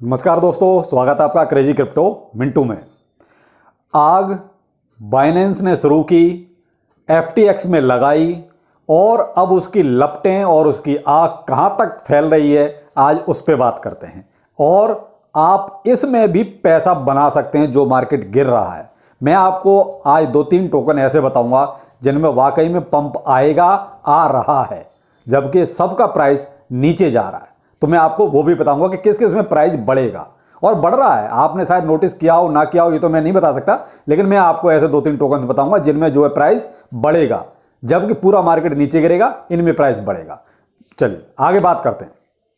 नमस्कार दोस्तों, स्वागत है आपका क्रेजी क्रिप्टो मिंटू में। आग बाइनेंस ने शुरू की, FTX में लगाई और अब उसकी लपटें और उसकी आग कहां तक फैल रही है, आज उस पर बात करते हैं। और आप इसमें भी पैसा बना सकते हैं जो मार्केट गिर रहा है। मैं आपको आज 2-3 टोकन ऐसे बताऊंगा जिनमें वाकई में पंप आएगा, आ रहा है, जबकि सबका प्राइस नीचे जा रहा है। तो मैं आपको वो भी बताऊंगा कि किस किस में प्राइस बढ़ेगा और बढ़ रहा है। आपने शायद नोटिस किया हो ना किया हो, ये तो मैं नहीं बता सकता, लेकिन मैं आपको ऐसे 2-3 टोकन बताऊंगा जिनमें जो है प्राइस बढ़ेगा, जबकि पूरा मार्केट नीचे गिरेगा, इनमें प्राइस बढ़ेगा। चलिए आगे बात करते हैं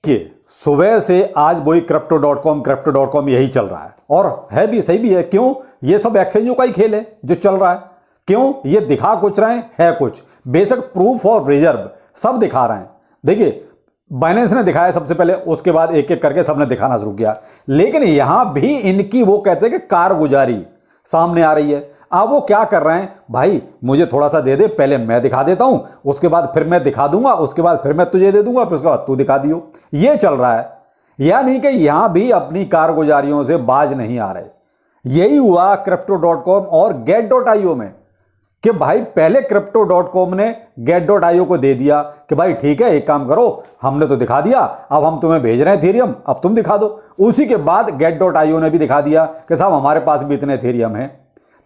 कि सुबह से आज वही crypto.com यही चल रहा है और है भी, सही भी है। क्यों? ये सब एक्सचेंजों का ही खेल है जो चल रहा है। क्यों? ये दिखा कुछ रहे हैं, है कुछ, बेशक प्रूफ और रिजर्व सब दिखा रहे हैं। देखिए, बाइनेंस ने दिखाया सबसे पहले, उसके बाद एक एक करके सबने दिखाना शुरू किया, लेकिन यहां भी इनकी वो कहते हैं कि कारगुजारी सामने आ रही है। अब वो क्या कर रहे हैं, भाई मुझे थोड़ा सा दे दे, पहले मैं दिखा देता हूं, उसके बाद फिर मैं दिखा दूंगा, उसके बाद फिर मैं तुझे दे दूंगा, फिर उसके बाद तू दिखा दियो। ये चल रहा है। यानी कि यहां भी अपनी कारगुजारियों से बाज नहीं आ रहे। यही हुआ crypto.com और get.io में कि भाई पहले crypto.com ने get.io को दे दिया कि भाई ठीक है, एक काम करो, हमने तो दिखा दिया, अब हम तुम्हें भेज रहे हैं एथेरियम, अब तुम दिखा दो। उसी के बाद get.io ने भी दिखा दिया कि साहब हमारे पास भी इतने एथेरियम हैं।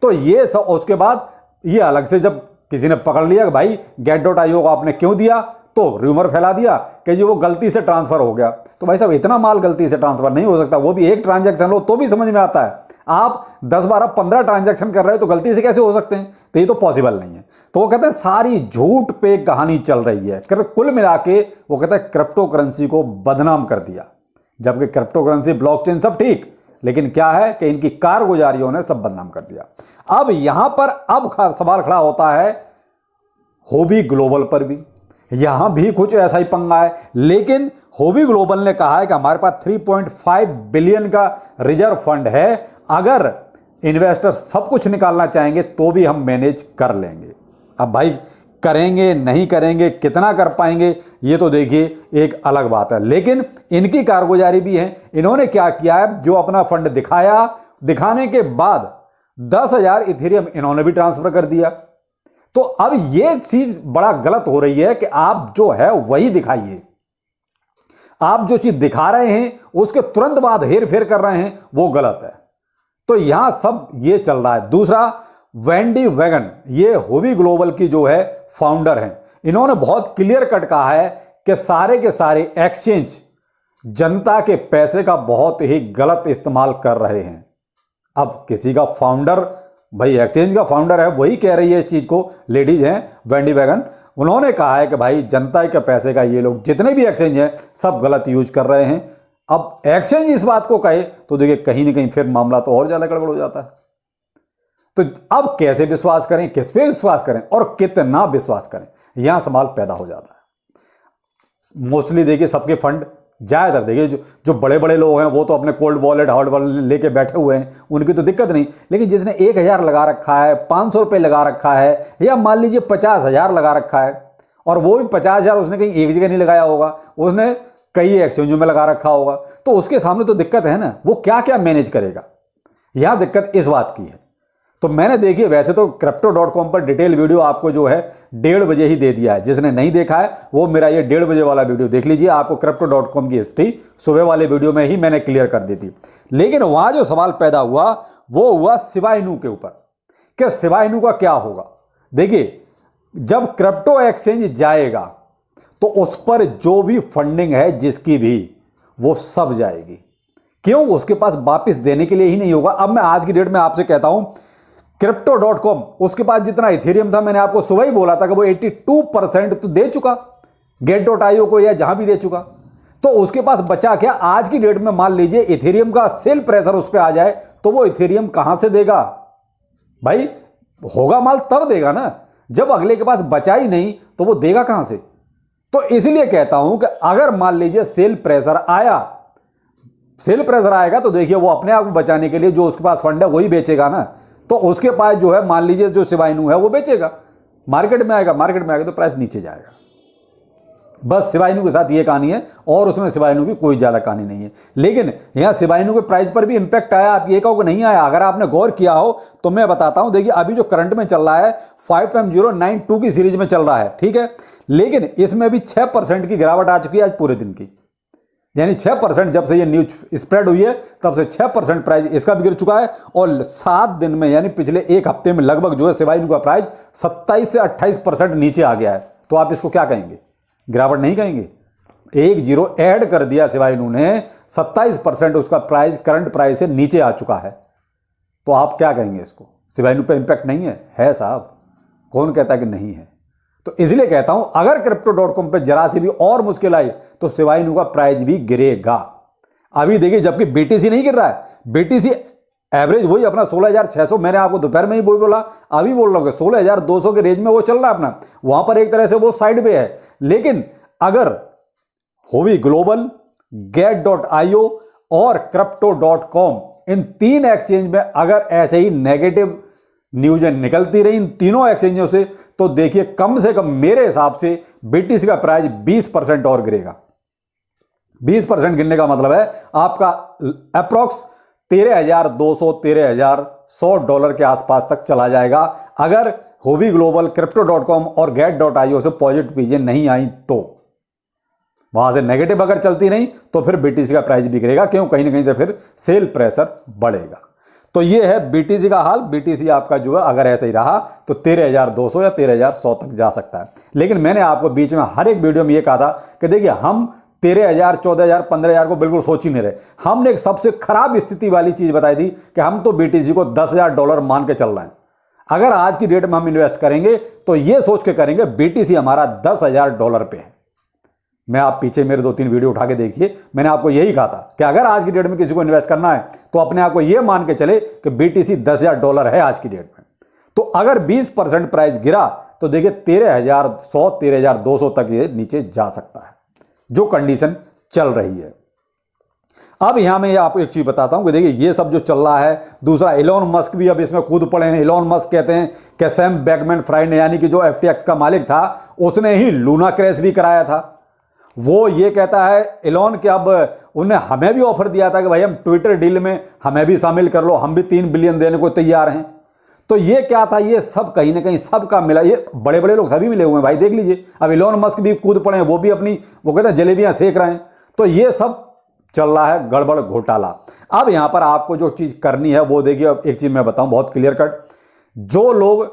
तो ये सब, उसके बाद ये अलग से जब किसी ने पकड़ लिया कि भाई get.io को आपने क्यों दिया, तो र्यूमर फैला दिया कि जी वो गलती से ट्रांसफर हो गया। तो भाई साहब इतना माल गलती से ट्रांसफर नहीं हो सकता, वो भी एक ट्रांजैक्शन लो तो भी समझ में आता है। आप 10, 12, 15 ट्रांजैक्शन कर रहे हो तो गलती से कैसे हो सकते हैं? तो ये तो पॉसिबल नहीं है। तो वो कहते हैं सारी झूठ पे कहानी चल रही है। कुल मिला के वो कहते हैं क्रिप्टो करेंसी को बदनाम कर दिया, जबकि क्रिप्टो करेंसी, ब्लॉकचेन सब ठीक, लेकिन क्या है कि इनकी कारगुजारियों ने सब बदनाम कर दिया। अब यहां पर अब सवाल खड़ा होता है होबी ग्लोबल पर भी, यहां भी कुछ ऐसा ही पंगा है। लेकिन होबी ग्लोबल ने कहा है कि हमारे पास 3.5 बिलियन का रिजर्व फंड है, अगर इन्वेस्टर सब कुछ निकालना चाहेंगे तो भी हम मैनेज कर लेंगे। अब भाई करेंगे नहीं करेंगे, कितना कर पाएंगे, ये तो देखिए एक अलग बात है। लेकिन इनकी कारगुजारी भी है। इन्होंने क्या किया है, जो अपना फंड दिखाया, दिखाने के बाद 10,000 इथेरियम इन्होंने भी ट्रांसफर कर दिया। तो अब यह चीज बड़ा गलत हो रही है कि आप जो है वही दिखाइए। आप जो चीज दिखा रहे हैं उसके तुरंत बाद हेर फेर कर रहे हैं, वो गलत है। तो यहां सब ये चल रहा है। दूसरा, वेंडी वैगन, ये होबी ग्लोबल की जो है फाउंडर हैं, इन्होंने बहुत क्लियर कट कहा है कि सारे के सारे एक्सचेंज जनता के पैसे का बहुत ही गलत इस्तेमाल कर रहे हैं। अब किसी का फाउंडर, भाई एक्सचेंज का फाउंडर है, वही कह रही है इस चीज को, लेडीज हैं वेंडी वैगन, उन्होंने कहा है कि भाई जनता के पैसे का ये लोग जितने भी एक्सचेंज हैं सब गलत यूज कर रहे हैं। अब एक्सचेंज इस बात को कहे तो देखिए कहीं ना कहीं फिर मामला तो और ज्यादा गड़बड़ हो जाता है। तो अब कैसे विश्वास करें, किस पे विश्वास करें और कितना विश्वास करें, यहां सवाल पैदा हो जाता है। मोस्टली देखिए सबके फंड, ज्यादातर देखिए जो बड़े बड़े लोग हैं वो तो अपने कोल्ड वॉलेट, हार्ड वॉलेट लेके बैठे हुए हैं, उनकी तो दिक्कत नहीं। लेकिन जिसने 1,000 लगा रखा है, 500 रुपये लगा रखा है, या मान लीजिए 50,000 लगा रखा है, और वो भी 50,000 उसने कहीं एक जगह नहीं लगाया होगा, उसने कई एक्सचेंजों में लगा रखा होगा, तो उसके सामने तो दिक्कत है ना, वो क्या क्या मैनेज करेगा। यहां दिक्कत इस बात की है। तो मैंने देखिए, वैसे तो crypto.com पर डिटेल वीडियो आपको जो है 1:30 बजे ही दे दिया है। जिसने नहीं देखा है वो मेरा ये 1:30 बजे वाला वीडियो देख लीजिए, आपको crypto.com की हिस्ट्री सुबह वाले वीडियो में ही मैंने क्लियर कर दी थी। लेकिन वहां जो सवाल पैदा हुआ वो हुआ शिबा इनू के ऊपर, कि शिबा इनू का क्या होगा। देखिए, जब क्रिप्टो एक्सचेंज जाएगा तो उस पर जो भी फंडिंग है जिसकी भी, वो सब जाएगी। क्यों? उसके पास वापिस देने के लिए ही नहीं होगा। अब मैं आज की डेट में आपसे कहता हूं, crypto.com, उसके पास जितना इथेरियम था, मैंने आपको सुबह ही बोला था कि वो 82% तो दे चुका get.io को, या जहां भी दे चुका। तो उसके पास बचा क्या? आज की डेट में मान लीजिए इथेरियम का सेल प्रेशर उस पर आ जाए तो वो इथेरियम कहां से देगा? भाई होगा माल तब देगा ना, जब अगले के पास बचा ही नहीं तो वो देगा कहां से। तो इसलिए कहता हूं कि अगर मान लीजिए सेल प्रेशर आएगा तो देखिए वो अपने आप को बचाने के लिए जो उसके पास फंड है वही बेचेगा ना। तो उसके पास जो है, मान लीजिए जो शिबा इनू है वो बेचेगा, मार्केट में आएगा तो प्राइस नीचे जाएगा। बस शिबा इनू के साथ ये कहानी है और उसमें शिबा इनू की कोई ज़्यादा कहानी नहीं है। लेकिन यहाँ शिबा इनू के प्राइस पर भी इंपैक्ट आया, आप ये कहो कि नहीं आया। अगर आपने गौर किया हो तो मैं बताता हूँ। देखिए अभी जो करंट में चल रहा है 5092 की सीरीज में चल रहा है, ठीक है, लेकिन इसमें भी 6% की गिरावट आ चुकी है आज पूरे दिन की। यानी 6% जब से ये न्यूज स्प्रेड हुई है तब से 6% प्राइस इसका भी गिर चुका है। और 7 दिन में यानी पिछले एक हफ्ते में लगभग जो है शिबा इनू का प्राइस 27 से 28% नीचे आ गया है। तो आप इसको क्या कहेंगे? गिरावट नहीं कहेंगे। 1 जीरो ऐड कर दिया शिबा इनू ने, 27% उसका प्राइस करंट प्राइस से नीचे आ चुका है। तो आप क्या कहेंगे इसको? शिबा इनू पे इंपैक्ट नहीं है? है साहब, कौन कहता है कि नहीं है? तो इसलिए कहता हूं अगर Crypto.com पे जरा सी भी और मुश्किल आई तो शिबा इनू का प्राइस भी गिरेगा। अभी देखिए, जबकि BTC नहीं गिर रहा है, BTC एवरेज वही अपना 16,600, मैंने आपको दोपहर में ही वही बोला, अभी बोल रहा हूँ 16,200 के रेंज में वो चल रहा है अपना, वहां पर एक तरह से वो साइड पे है। लेकिन अगर होवी ग्लोबल, Get.io और Crypto.com इन 3 एक्सचेंज में अगर ऐसे ही नेगेटिव न्यूज़ें निकलती रही इन तीनों एक्सचेंजों से, तो देखिए कम से कम मेरे हिसाब से BTC का प्राइस 20% और गिरेगा। 20% गिरने का मतलब है आपका अप्रॉक्स 13,200 13,100 डॉलर के आसपास तक चला जाएगा अगर होवी ग्लोबल, Crypto.com और Get.io से पॉजिटिव चीजें नहीं आई तो। वहां से नेगेटिव अगर चलती नहीं तो फिर BTC का प्राइस भी गिरेगा, क्यों? कहीं ना कहीं से फिर सेल प्रेशर बढ़ेगा। तो ये है BTC का हाल। BTC आपका जो है अगर ऐसे ही रहा तो 13,200 या 13,100 तक जा सकता है। लेकिन मैंने आपको बीच में हर एक वीडियो में ये कहा था कि देखिए हम 13,000 14,000 15,000 को बिल्कुल सोच ही नहीं रहे। हमने एक सबसे खराब स्थिति वाली चीज बताई थी कि हम तो BTC को $10,000 मान के चल रहे हैं। अगर आज की डेट में हम इन्वेस्ट करेंगे तो ये सोच के करेंगे BTC हमारा $10,000 पे है। मैं आप पीछे मेरे 2-3 वीडियो उठा के देखिए, मैंने आपको यही कहा था कि अगर आज की डेट में किसी को इन्वेस्ट करना है तो अपने आप को यह मान के चले कि BTC $10,000 है आज की डेट में। तो अगर 20% प्राइस गिरा तो देखिए 13,100 13,200 तक ये नीचे जा सकता है, जो कंडीशन चल रही है। अब यहां मैं आपको एक चीज बताता हूं कि देखिए ये सब जो चल रहा है, दूसरा एलोन मस्क भी अब इसमें कूद पड़े हैं। एलोन मस्क कहते हैं कि सैम बैंकमैन-फ्राइड ने, यानी कि जो FTX का मालिक था, उसने ही लूना क्रैश भी कराया था। वो ये कहता है एलोन कि अब उन्हें हमें भी ऑफर दिया था कि भाई हम ट्विटर डील में हमें भी शामिल कर लो, हम भी 3 बिलियन देने को तैयार हैं। तो ये क्या था? ये सब कहीं ना कहीं सबका मिला, ये बड़े बड़े लोग सभी मिले हुए हैं भाई, देख लीजिए। अब एलोन मस्क भी कूद पड़े हैं, वो भी अपनी वो कहते हैं जलेबियां सेक रहे हैं। तो ये सब चल रहा है गड़बड़ घोटाला। अब यहां पर आपको जो चीज करनी है वो देखिए, अब एक चीज मैं बताऊं बहुत क्लियर कट, जो लोग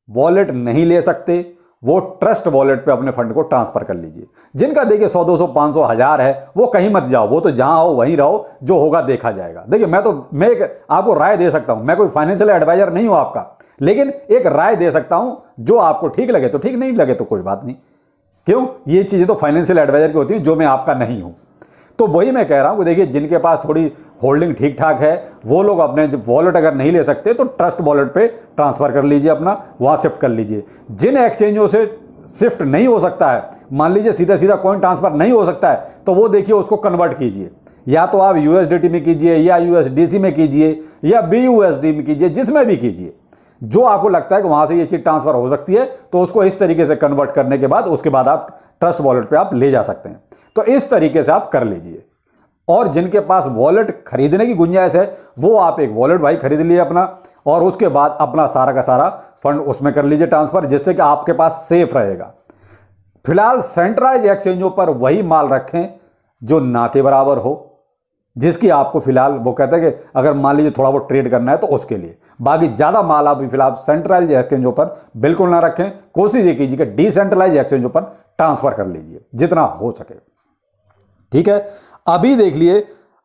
वॉलेट नहीं ले सकते वो ट्रस्ट वॉलेट पे अपने फंड को ट्रांसफर कर लीजिए। जिनका देखिए 100 200 500 1000 है वो कहीं मत जाओ, वो तो जहां हो वहीं रहो, जो होगा देखा जाएगा। देखिए मैं एक आपको राय दे सकता हूं, मैं कोई फाइनेंशियल एडवाइजर नहीं हूं आपका, लेकिन एक राय दे सकता हूं, जो आपको ठीक लगे तो ठीक, नहीं लगे तो कोई बात नहीं। क्यों? ये चीजें तो फाइनेंशियल एडवाइजर की होती हैं, जो मैं आपका नहीं हूं। तो वही मैं कह रहा हूं कि देखिए जिनके पास थोड़ी होल्डिंग ठीक ठाक है वो लोग अपने वॉलेट अगर नहीं ले सकते तो ट्रस्ट वॉलेट पे ट्रांसफर कर लीजिए, अपना वहां शिफ्ट कर लीजिए। जिन एक्सचेंजों से शिफ्ट नहीं हो सकता है, मान लीजिए सीधा सीधा कॉइन ट्रांसफर नहीं हो सकता है, तो वो देखिए उसको कन्वर्ट कीजिए, या तो आप USDT में कीजिए या USDC में कीजिए या BUSD में कीजिए, जिसमें भी कीजिए। जो आपको लगता है कि वहां से ये चीज ट्रांसफर हो सकती है तो उसको इस तरीके से कन्वर्ट करने के बाद उसके बाद आप ट्रस्ट वॉलेट पे आप ले जा सकते हैं। तो इस तरीके से आप कर लीजिए। और जिनके पास वॉलेट खरीदने की गुंजाइश है वो आप एक वॉलेट भाई खरीद लीजिए अपना, और उसके बाद अपना सारा का सारा फंड उसमें कर लीजिए ट्रांसफर, जिससे कि आपके पास सेफ रहेगा। फिलहाल सेंट्रलाइज एक्सचेंजों पर वही माल रखें जो ना के बराबर हो, जिसकी आपको फिलहाल वो कहते हैं कि अगर मान लीजिए थोड़ा बहुत ट्रेड करना है तो उसके लिए। बाकी ज्यादा माल आप फिलहाल सेंट्रलाइज एक्सचेंजों पर बिल्कुल ना रखें। कोशिश ये कीजिए कि डिसेंट्रलाइज एक्सचेंजों पर ट्रांसफर कर लीजिए जितना हो सके। ठीक है, अभी देख लिए।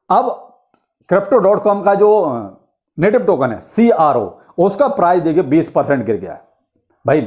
अब Crypto.com का जो नेटिव टोकन है CRO, उसका प्राइस देखिए 20% गिर गया है भाई।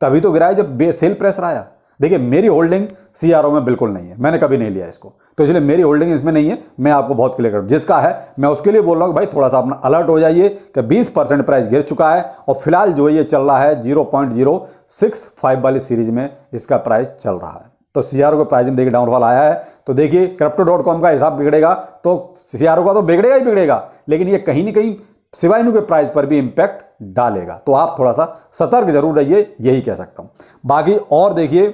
तभी तो गिरा है जब सेल प्रेशर आया। देखिए मेरी होल्डिंग CRO में बिल्कुल नहीं है, मैंने कभी नहीं लिया इसको, तो इसलिए मेरी होल्डिंग इसमें नहीं है। मैं आपको बहुत क्लियर कर, जिसका है मैं उसके लिए बोल रहा हूँ भाई थोड़ा सा अपना अलर्ट हो जाइए कि 20% प्राइस गिर चुका है। और फिलहाल जो ये चल रहा है 0.065 वाली सीरीज में इसका प्राइस चल रहा है। तो CRO के प्राइस में देखिए डाउनफॉल आया है। तो देखिए Crypto.com का हिसाब बिगड़ेगा तो CRO का तो बिगड़ेगा ही बिगड़ेगा, लेकिन ये कहीं ना कहीं शिबा इनू के प्राइस पर भी इंपैक्ट डालेगा। तो आप थोड़ा सा सतर्क जरूर रहिए, यही कह सकता हूं। बाकी और देखिए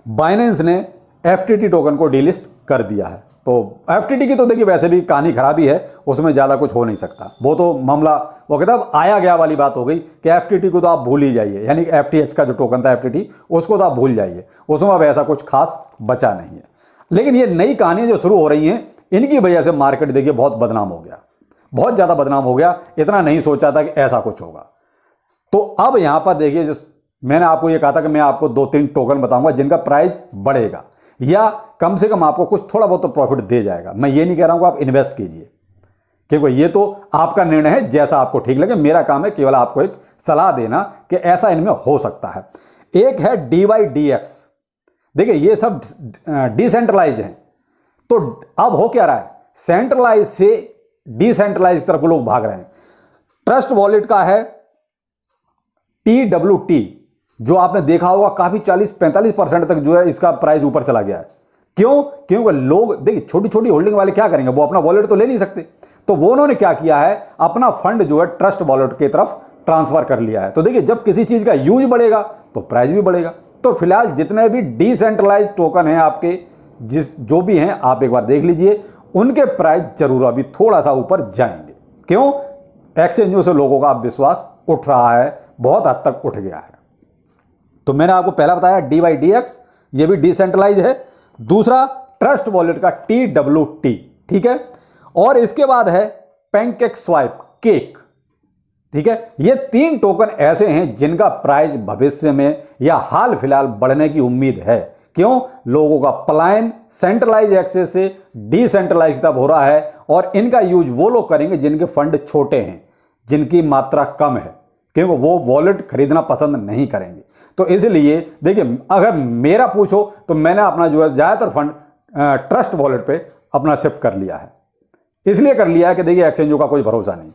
बाइनेंस ने FTT टोकन को डीलिस्ट कर दिया है। तो FTT की तो देखिए वैसे भी कहानी खराबी है, उसमें ज़्यादा कुछ हो नहीं सकता। वो तो मामला वो कहता अब आया गया वाली बात हो गई कि FTT को तो आप भूल ही जाइए, यानी FTX का जो टोकन था FTT उसको तो आप भूल जाइए, उसमें अब ऐसा कुछ खास बचा नहीं है। लेकिन ये नई कहानियाँ जो शुरू हो रही हैं इनकी वजह से मार्केट देखिए बहुत बदनाम हो गया, बहुत ज़्यादा बदनाम हो गया। इतना नहीं सोचा था कि ऐसा कुछ होगा। तो अब यहाँ पर देखिए, जो मैंने आपको ये कहा था कि मैं आपको 2-3 टोकन बताऊंगा जिनका प्राइस बढ़ेगा या कम से कम आपको कुछ थोड़ा बहुत तो प्रॉफिट दे जाएगा। मैं ये नहीं कह रहा हूँ कि आप इन्वेस्ट कीजिए, क्योंकि ये तो आपका निर्णय है, जैसा आपको ठीक लगे। मेरा काम है केवल आपको एक सलाह देना कि ऐसा इनमें हो सकता है। एक है DYDX। देखिए ये सब डिसेंट्रलाइज हैं, तो अब हो क्या रहा है, सेंट्रलाइज से डिसेंट्रलाइज की तरफ लोग भाग रहे हैं। ट्रस्ट वॉलेट का है TWT, जो आपने देखा होगा काफी 40-45% तक जो है इसका प्राइस ऊपर चला गया है। क्यों? क्योंकि लोग देखिए छोटी छोटी होल्डिंग वाले क्या करेंगे, वो अपना वॉलेट तो ले नहीं सकते, तो वो उन्होंने क्या किया है, अपना फंड जो है ट्रस्ट वॉलेट की तरफ ट्रांसफर कर लिया है। तो देखिए जब किसी चीज का यूज बढ़ेगा तो प्राइस भी बढ़ेगा। तो फिलहाल जितने भी डिसेंट्रलाइज टोकन हैं आपके, जो भी हैं, आप एक बार देख लीजिए, उनके प्राइस जरूर अभी थोड़ा सा ऊपर जाएंगे। क्यों? एक्सचेंजों से लोगों का विश्वास उठ रहा है, बहुत हद तक उठ गया है। तो मैंने आपको पहला बताया DYDX, ये भी डिसेंट्रलाइज है। दूसरा ट्रस्ट वॉलेट का TWT, ठीक है। और इसके बाद है PancakeSwap, केक, ठीक है। ये 3 टोकन ऐसे हैं जिनका प्राइस भविष्य में या हाल फिलहाल बढ़ने की उम्मीद है। क्यों? लोगों का पलायन सेंट्रलाइज एक्सेस से डिसेंट्रलाइज तब हो रहा है, और इनका यूज वो लोग करेंगे जिनके फंड छोटे हैं, जिनकी मात्रा कम है, क्योंकि वो वॉलेट खरीदना पसंद नहीं करेंगे। तो इसलिए देखिए, अगर मेरा पूछो तो मैंने अपना जो है ज़्यादातर फंड ट्रस्ट वॉलेट पे अपना शिफ्ट कर लिया है। इसलिए कर लिया है कि देखिए एक्सचेंजों का कोई भरोसा नहीं।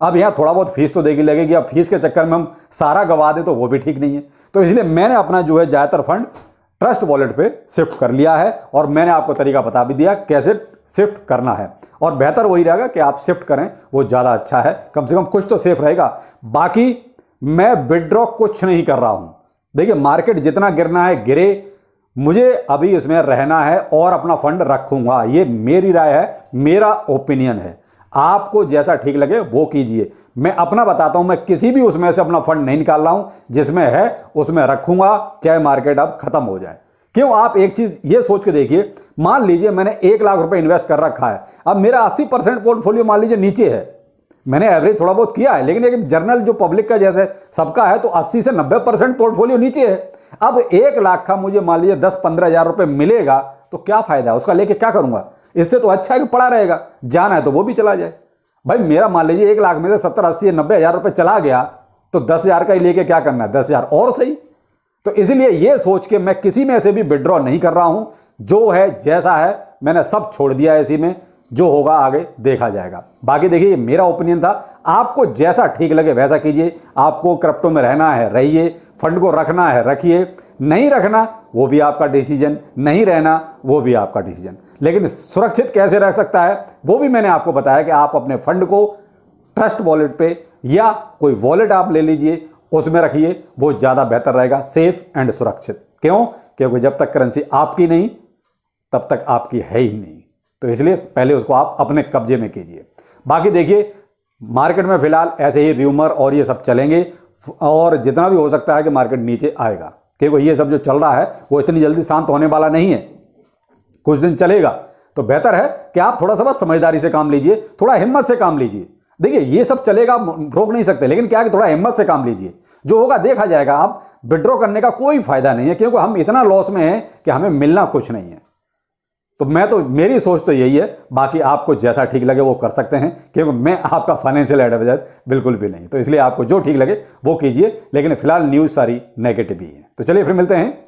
अब यहाँ थोड़ा बहुत फीस तो देखी लगेगी, अब फीस के चक्कर में हम सारा गवा दें तो वो भी ठीक नहीं है। तो इसलिए मैंने अपना जो है ज़्यादातर फंड ट्रस्ट वॉलेट पे शिफ्ट कर लिया है, और मैंने आपको तरीका बता भी दिया कैसे शिफ्ट करना है। और बेहतर वही रहेगा कि आप शिफ्ट करें, वो ज़्यादा अच्छा है, कम से कम कुछ तो सेफ रहेगा। बाकी मैं विड्रॉ कुछ नहीं कर रहा हूँ। देखिए मार्केट जितना गिरना है गिरे, मुझे अभी इसमें रहना है और अपना फंड रखूंगा। ये मेरी राय है, मेरा ओपिनियन है। आपको जैसा ठीक लगे वो कीजिए। मैं अपना बताता हूं, मैं किसी भी उसमें से अपना फंड नहीं निकाल रहा हूं, जिसमें है उसमें रखूंगा, चाहे मार्केट अब खत्म हो जाए। क्यों? आप एक चीज ये सोच के देखिए, मान लीजिए मैंने 1 लाख रुपए इन्वेस्ट कर रखा है, अब मेरा 80% पोर्टफोलियो मान लीजिए नीचे है। मैंने एवरेज थोड़ा बहुत किया है, लेकिन एक जनरल जो पब्लिक का जैसे सबका है, तो 80 से 90% पोर्टफोलियो नीचे है। अब 1 लाख का मुझे मान लीजिए 10-15 हज़ार रुपए मिलेगा, तो क्या फायदा है उसका, लेके क्या करूंगा? इससे तो अच्छा है कि पड़ा रहेगा, जाना है तो वो भी चला जाए। भाई मेरा मान लीजिए 1 लाख में से 70, 80, 90 हज़ार रुपए चला गया, तो 10 हज़ार का ही लेके क्या करना है, 10 हज़ार और सही। तो इसलिए ये सोच के मैं किसी में से भी विड्रॉ नहीं कर रहा हूं। जो है जैसा है मैंने सब छोड़ दिया है, इसी में जो होगा आगे देखा जाएगा। बाकी देखिए मेरा ओपिनियन था, आपको जैसा ठीक लगे वैसा कीजिए। आपको क्रिप्टो में रहना है रहिए, फंड को रखना है रखिए, नहीं रखना वो भी आपका डिसीजन, नहीं रहना वो भी आपका डिसीजन। लेकिन सुरक्षित कैसे रह सकता है वो भी मैंने आपको बताया कि आप अपने फंड को ट्रस्ट वॉलेट पे या कोई वॉलेट आप ले लीजिए, उसमें रखिए, वो ज़्यादा बेहतर रहेगा, सेफ एंड सुरक्षित। क्यों? क्योंकि जब तक करेंसी आपकी नहीं तब तक आपकी है ही नहीं। तो इसलिए पहले उसको आप अपने कब्जे में कीजिए। बाकी देखिए मार्केट में फिलहाल ऐसे ही र्यूमर और ये सब चलेंगे, और जितना भी हो सकता है कि मार्केट नीचे आएगा, क्योंकि ये सब जो चल रहा है वो इतनी जल्दी शांत होने वाला नहीं है, कुछ दिन चलेगा। तो बेहतर है कि आप थोड़ा सा बस समझदारी से काम लीजिए, थोड़ा हिम्मत से काम लीजिए। देखिए ये सब चलेगा, रोक नहीं सकते, लेकिन क्या है कि थोड़ा हिम्मत से काम लीजिए, जो होगा देखा जाएगा। आप विड्रॉ करने का कोई फायदा नहीं है, क्योंकि हम इतना लॉस में हैं कि हमें मिलना कुछ नहीं है। तो मेरी सोच तो यही है। बाकी आपको जैसा ठीक लगे वो कर सकते हैं, क्योंकि मैं आपका फाइनेंशियल एडवाइजर बिल्कुल भी नहीं। तो इसलिए आपको जो ठीक लगे वो कीजिए, लेकिन फिलहाल न्यूज़ सारी नेगेटिव ही है। तो चलिए फिर मिलते हैं,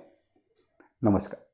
नमस्कार।